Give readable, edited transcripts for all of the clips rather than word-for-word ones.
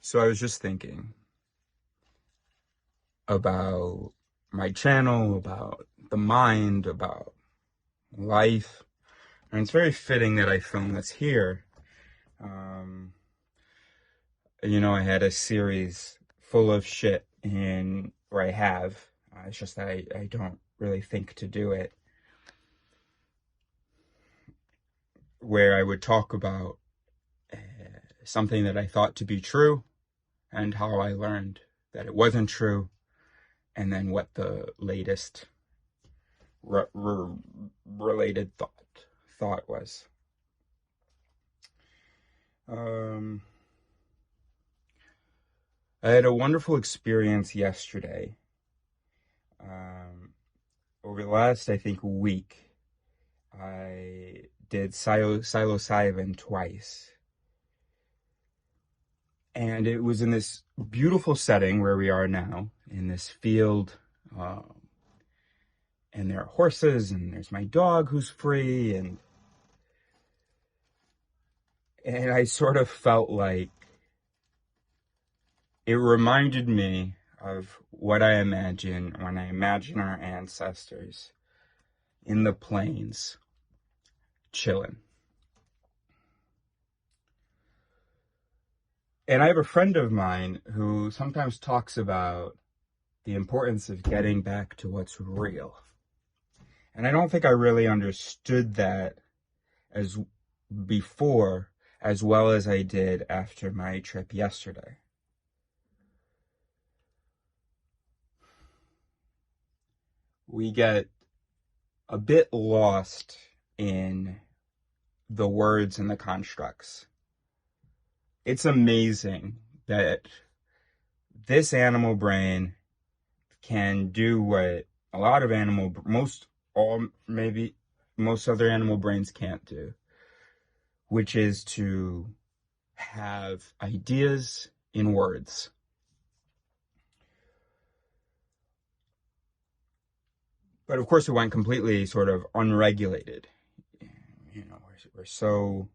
So I was just thinking about my channel, about the mind, about life, and it's very fitting that I film this here. Um, I had a series full of shit where I have. It's just that I don't really think to do it, where I would talk about something that I thought to be true and how I learned that it wasn't true, and then what the latest related thought was. I had a wonderful experience yesterday. Over the last, I think, week, I did psilocybin twice. And it was in this beautiful setting where we are now, in this field. And there are horses, and there's my dog who's free, and I sort of felt like it reminded me of what I imagine when I imagine our ancestors in the plains, chilling. And I have a friend of mine who sometimes talks about the importance of getting back to what's real. And I don't think I really understood that as before as well as I did after my trip yesterday. We get a bit lost in the words and the constructs. It's amazing that this animal brain can do what a lot of most other animal brains can't do, which is to have ideas in words. But of course, it went completely sort of unregulated. We're so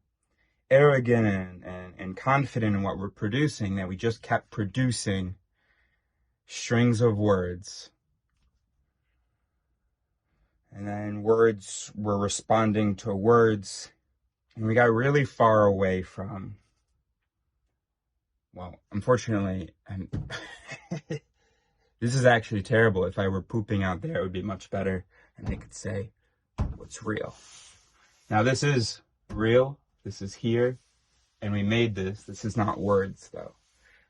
arrogant and confident in what we're producing that we just kept producing strings of words. And then words were responding to words. And we got really far away from, well, unfortunately, this is actually terrible. If I were pooping out there, it would be much better. And they could say, what's real? Now, this is real. This is here. And we made this. This is not words, though.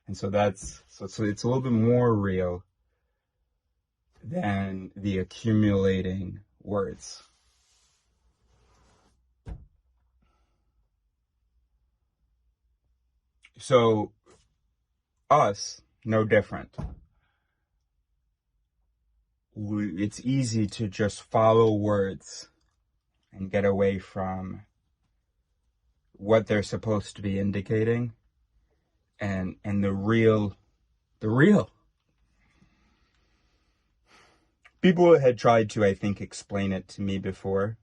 And so it's a little bit more real than the accumulating words. So, us, no different. It's easy to just follow words and get away from what they're supposed to be indicating and the real. People had tried to, I think, explain it to me before.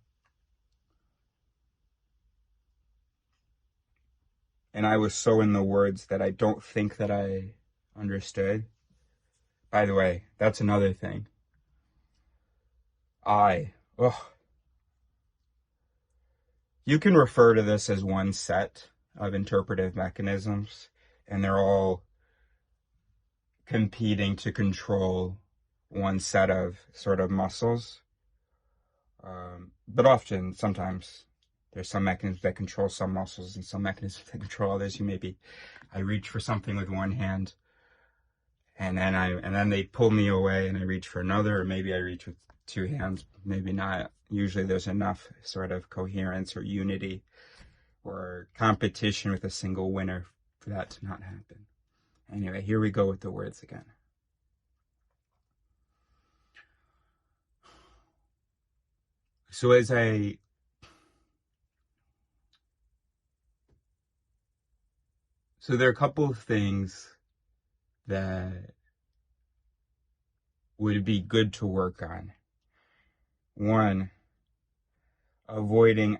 And I was so in the words that I don't think that I understood. By the way, that's another thing. You can refer to this as one set of interpretive mechanisms, and they're all competing to control one set of sort of muscles. But sometimes, there's some mechanisms that control some muscles and some mechanisms that control others. I reach for something with one hand, and then they pull me away, and I reach for another, or maybe I reach with two hands, maybe not. Usually there's enough sort of coherence or unity or competition with a single winner for that to not happen. Anyway, here we go with the words again. So there are a couple of things that would be good to work on. One, avoiding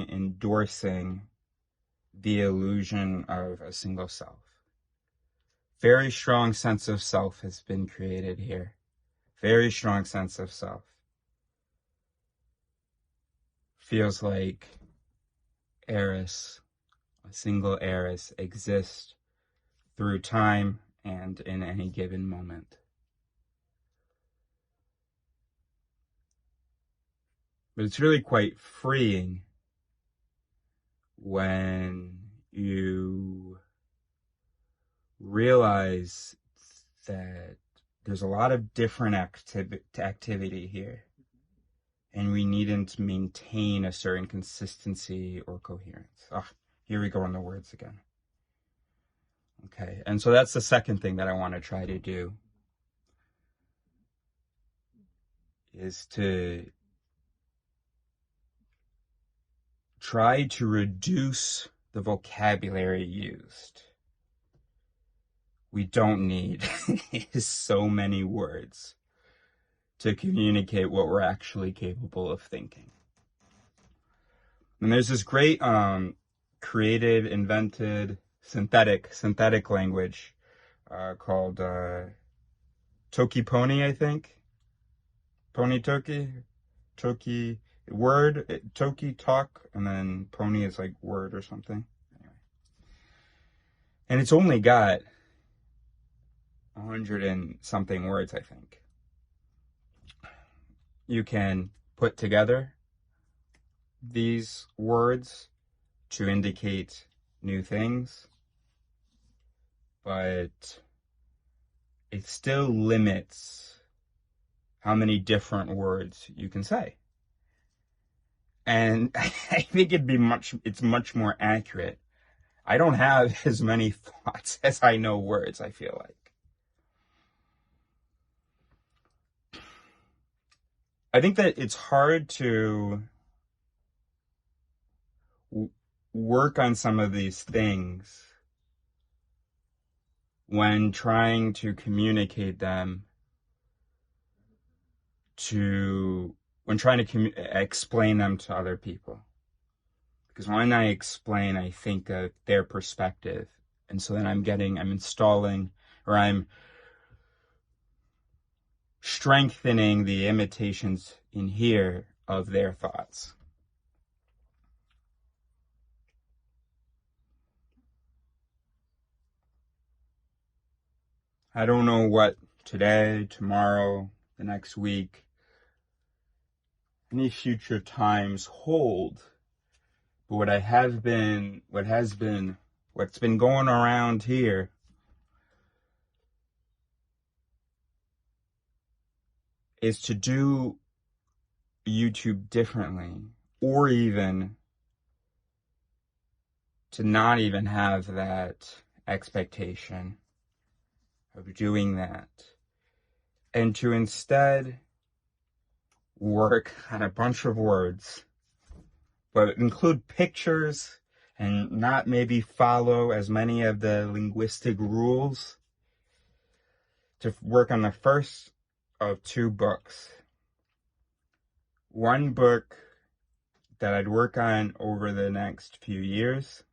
endorsing the illusion of a single self. Very strong sense of self has been created here. Very strong sense of self. Feels like Eris, a single Eris, exists through time and in any given moment. But it's really quite freeing when you realize that there's a lot of different activity here, and we needn't maintain a certain consistency or coherence. Here we go on the words again. Okay, and so that's the second thing that I want to try to do, is to try to reduce the vocabulary used. We don't need so many words to communicate what we're actually capable of thinking. And there's this great created, invented, synthetic language called Toki Pony, I think. Pony Toki? Toki word, Toki talk, and then pony is like word or something. Anyway. And it's only got 100 and something words, I think. You can put together these words to indicate new things, but it still limits how many different words you can say. And I think it's much more accurate. I don't have as many thoughts as I know words, I feel like. I think that it's hard to work on some of these things when trying to communicate them when trying to explain them to other people. Because when I explain, I think of their perspective. And so then I'm installing, or I'm strengthening the imitations in here of their thoughts. I don't know what today, tomorrow, the next week, any future times hold, but what's been going around here is to do YouTube differently, or even to not even have that expectation of doing that, and to instead work on a bunch of words, but include pictures and not maybe follow as many of the linguistic rules, to work on the first of 2 books. One book that I'd work on over the next few years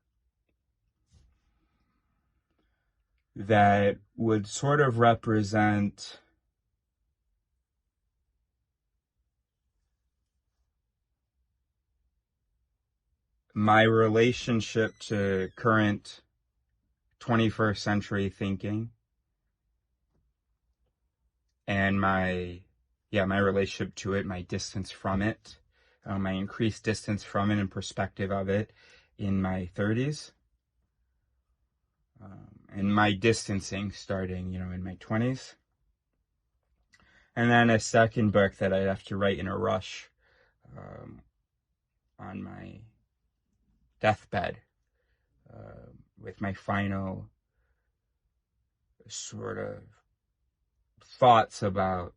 that would sort of represent my relationship to current 21st century thinking, and my relationship to it, my distance from it, my increased distance from it and perspective of it in my 30s, and my distancing starting, in my 20s. And then a second book that I'd have to write in a rush on my deathbed, with my final sort of thoughts about,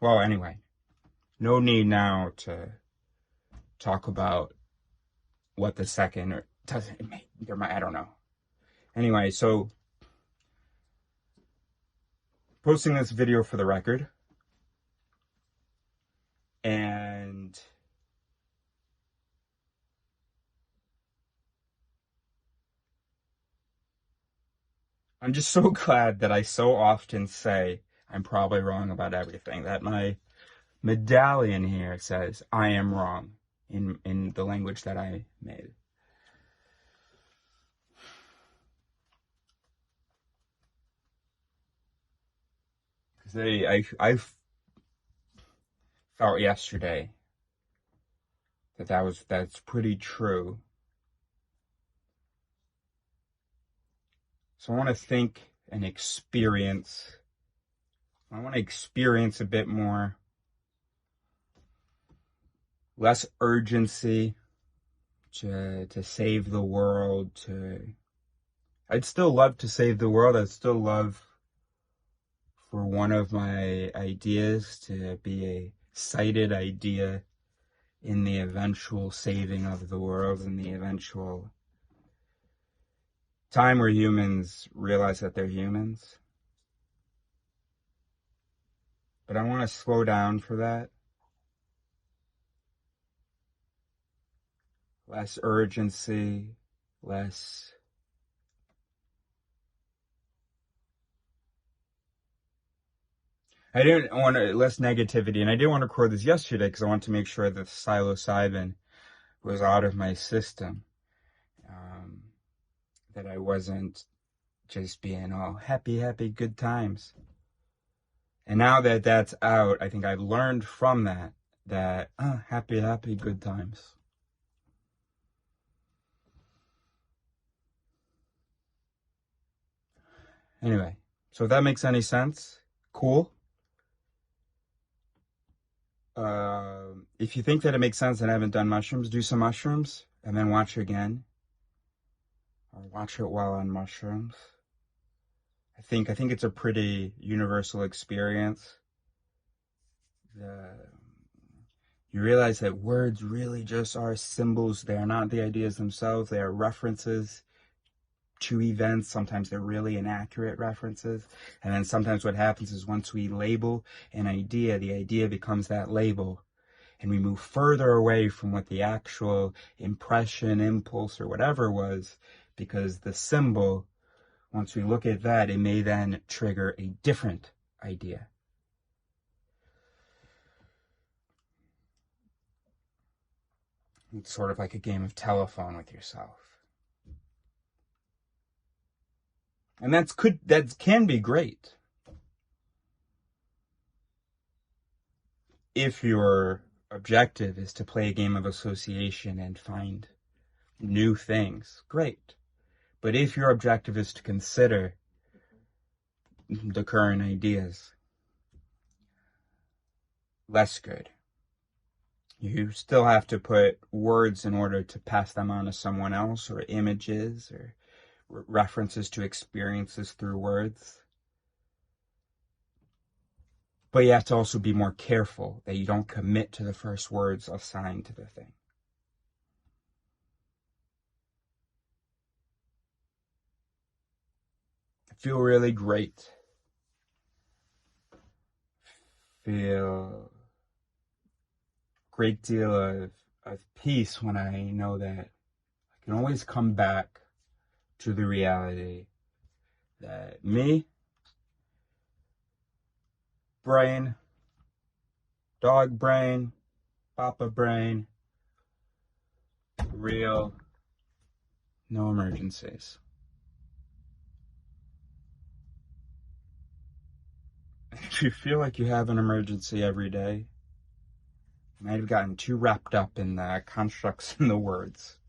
well, anyway, no need now to talk about what the second, or doesn't, I don't know. Anyway, so posting this video for the record, and I'm just so glad that I so often say I'm probably wrong about everything, that my medallion here says I am wrong in the language that I made. I felt yesterday that's pretty true. So I want to think and experience. I want to experience a bit more, less urgency to save the world. I'd still love to save the world. I'd still love for one of my ideas to be a cited idea in the eventual saving of the world, in the eventual time where humans realize that they're humans. But I want to slow down for that. Less urgency, less less negativity, and I didn't want to record this yesterday because I wanted to make sure that psilocybin was out of my system, that I wasn't just being all happy, good times. And now that that's out, I think I learned from that happy, good times. Anyway, so if that makes any sense, cool. If you think that it makes sense and I haven't done mushrooms, do some mushrooms and then watch again. Or watch it while on mushrooms. I think it's a pretty universal experience. You realize that words really just are symbols. They are not the ideas themselves. They are references to events. Sometimes they're really inaccurate references. And then sometimes what happens is once we label an idea, the idea becomes that label. And we move further away from what the actual impression, impulse, or whatever was, because the symbol, once we look at that, it may then trigger a different idea. It's sort of like a game of telephone with yourself. And that can be great if your objective is to play a game of association and find new things. Great. But if your objective is to consider the current ideas, less good. You still have to put words in order to pass them on to someone else, or images, or references to experiences through words. But you have to also be more careful that you don't commit to the first words assigned to the thing. I feel really great. Feel a great deal of peace when I know that I can always come back to the reality that me, brain, dog brain, papa brain, real, no emergencies. If you feel like you have an emergency every day, you might have gotten too wrapped up in the constructs and the words.